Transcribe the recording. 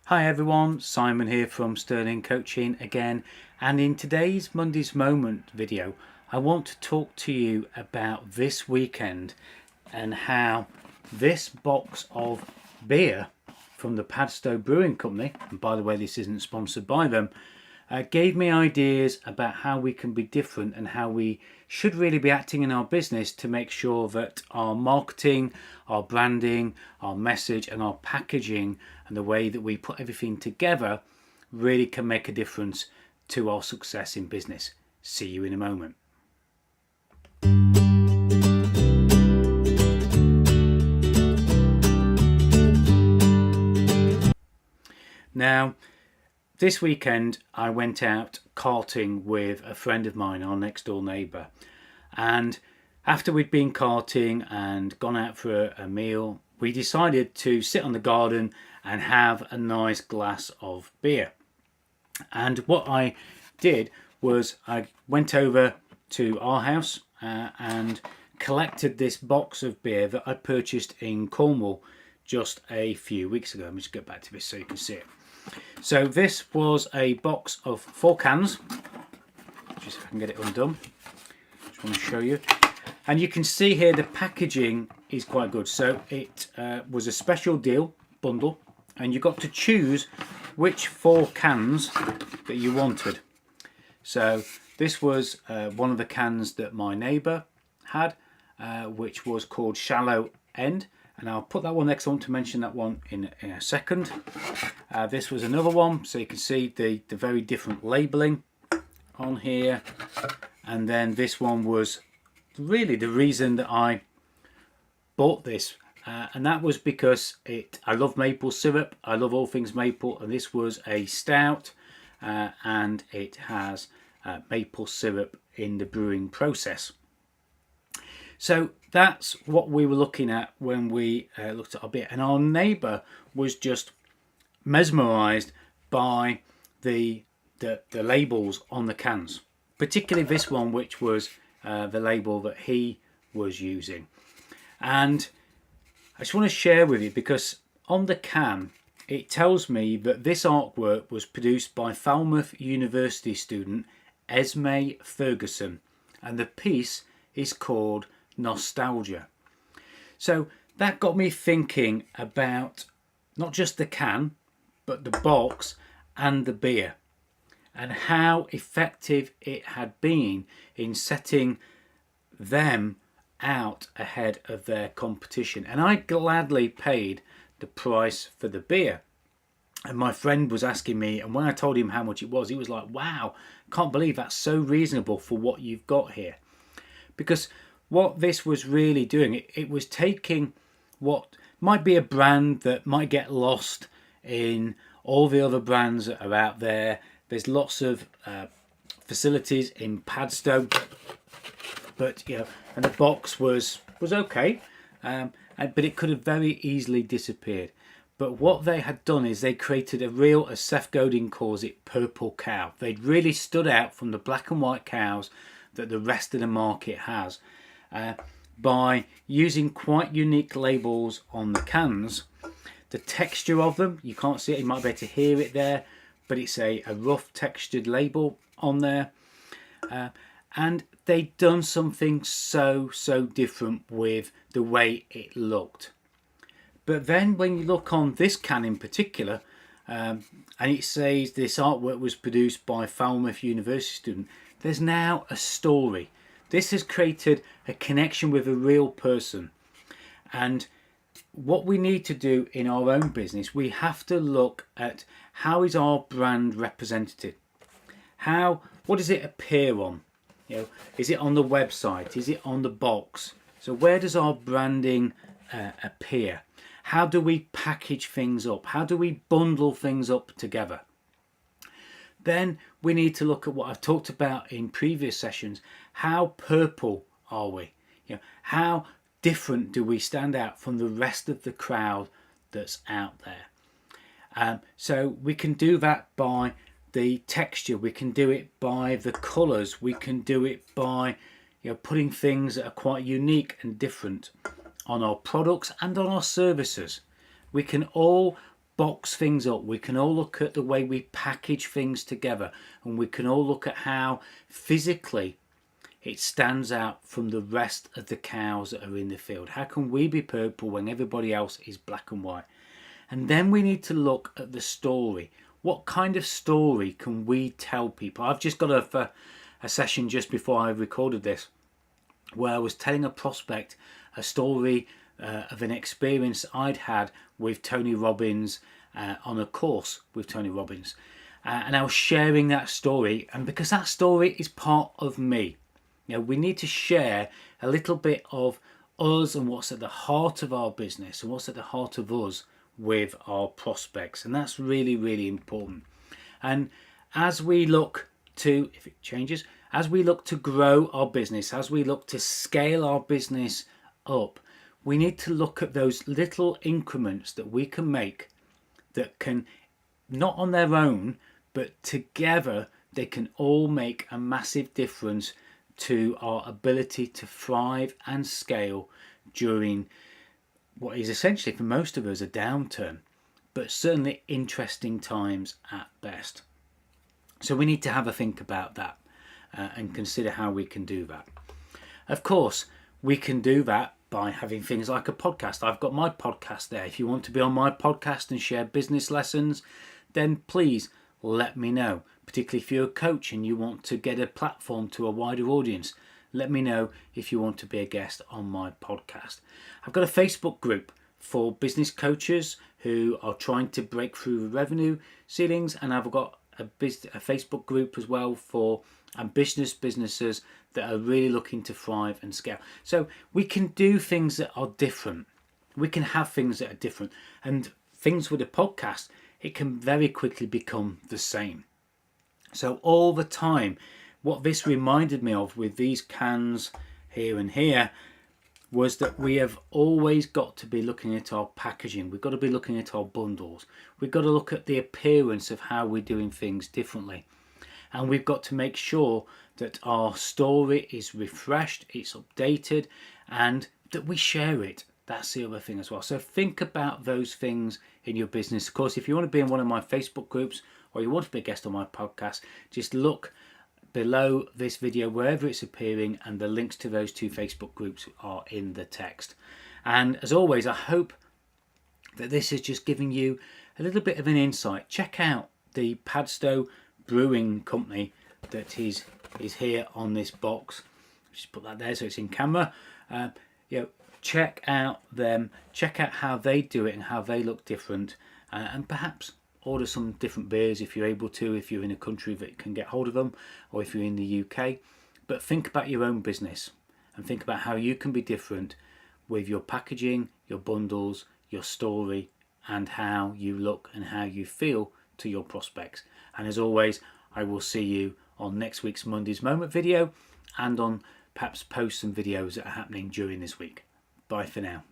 Hi everyone, Simon here from Sterling Coaching again, and in today's Monday's Moment video I want to talk to you about this weekend and how this box of beer from the Padstow Brewing Company, and by the way this isn't sponsored by them, gave me ideas about how we can be different and how we should really be acting in our business to make sure that our marketing, our branding, our message and our packaging and the way that we put everything together really can make a difference to our success in business. See you in a moment. Now, this weekend I went out karting with a friend of mine, our next door neighbour, and after we'd been karting and gone out for a meal, we decided to sit on the garden and have a nice glass of beer. And what I did was I went over to our house and collected this box of beer that I purchased in Cornwall just a few weeks ago. Let me just get back to this so you can see it. So this was a box of 4 cans. Just if I can get it undone. Just want to show you. And you can see here the packaging is quite good. So it was a special deal bundle, and you got to choose which 4 cans that you wanted. So this was one of the cans that my neighbour had, which was called Shallow End. And I'll put that one next. I want to mention that one in a second. This was another one, so you can see the very different labelling on here. And then this one was really the reason that I bought this, and that was because I love maple syrup. I love all things maple, and this was a stout, and it has maple syrup in the brewing process. So that's what we were looking at when we looked at our beer, and our neighbour was just mesmerised by the labels on the cans, particularly this one, which was the label that he was using. And I just want to share with you, because on the can it tells me that this artwork was produced by Falmouth University student Esme Ferguson, and the piece is called Nostalgia. So that got me thinking about not just the can but the box and the beer, and how effective it had been in setting them out ahead of their competition. And I gladly paid the price for the beer. And my friend was asking me, and when I told him how much it was, he was like, wow, can't believe that's so reasonable for what you've got here. Because what this was really doing, it was taking what might be a brand that might get lost in all the other brands that are out there. There's lots of facilities in Padstow, but and the box was okay, but it could have very easily disappeared. But what they had done is they created a real, as Seth Godin calls it, purple cow. They'd really stood out from the black and white cows that the rest of the market has, by using quite unique labels on the cans. The texture of them, you can't see it, you might be able to hear it there, but it's a rough textured label on there, and they'd done something so different with the way it looked. But then when you look on this can in particular, and it says this artwork was produced by Falmouth University student, there's now a story. This has created a connection with a real person. And what we need to do in our own business, we have to look at how is our brand represented. What does it appear on? Is it on the website? Is it on the box? So where does our branding appear? How do we package things up? How do we bundle things up together? Then we need to look at what I've talked about in previous sessions. How purple are we? How different do we stand out from the rest of the crowd that's out there? So we can do that by the texture, we can do it by the colours, we can do it by putting things that are quite unique and different on our products and on our services. We can all box things up. We can all look at the way we package things together, and we can all look at how physically it stands out from the rest of the cows that are in the field. How can we be purple when everybody else is black and white? And then we need to look at the story. What kind of story can we tell people? I've just got a session just before I recorded this where I was telling a prospect a story of an experience I'd had with Tony Robbins on a course with Tony Robbins. And I was sharing that story, and because that story is part of me, we need to share a little bit of us and what's at the heart of our business and what's at the heart of us with our prospects. And that's really, really important. And as we look to, if it changes, as we look to grow our business, as we look to scale our business up, we need to look at those little increments that we can make that can, not on their own, but together, they can all make a massive difference to our ability to thrive and scale during what is essentially for most of us a downturn, but certainly interesting times at best. So we need to have a think about that and consider how we can do that. Of course, we can do that by having things like a podcast. I've got my podcast there. If you want to be on my podcast and share business lessons, then please let me know. Particularly if you're a coach and you want to get a platform to a wider audience, let me know if you want to be a guest on my podcast. I've got a Facebook group for business coaches who are trying to break through the revenue ceilings, and I've got a Facebook group as well for ambitious businesses that are really looking to thrive and scale. So we can do things that are different. We can have things that are different, and things with a podcast, it can very quickly become the same. So all the time, what this reminded me of with these cans here and here was that we have always got to be looking at our packaging. We've got to be looking at our bundles. We've got to look at the appearance of how we're doing things differently. And we've got to make sure that our story is refreshed, it's updated, and that we share it. That's the other thing as well. So think about those things in your business. Of course, if you want to be in one of my Facebook groups or you want to be a guest on my podcast, just look below this video wherever it's appearing, and the links to those two Facebook groups are in the text. And as always, I hope that this is just giving you a little bit of an insight. Check out the Padstow Brewing Company that is here on this box. Just put that there so it's in camera. Check out them, check out how they do it and how they look different, and perhaps order some different beers if you're able to, if you're in a country that can get hold of them, or if you're in the UK. But think about your own business and think about how you can be different with your packaging, your bundles, your story, and how you look and how you feel to your prospects. And as always, I will see you on next week's Monday's Moment video, and on perhaps post some videos that are happening during this week. Bye for now.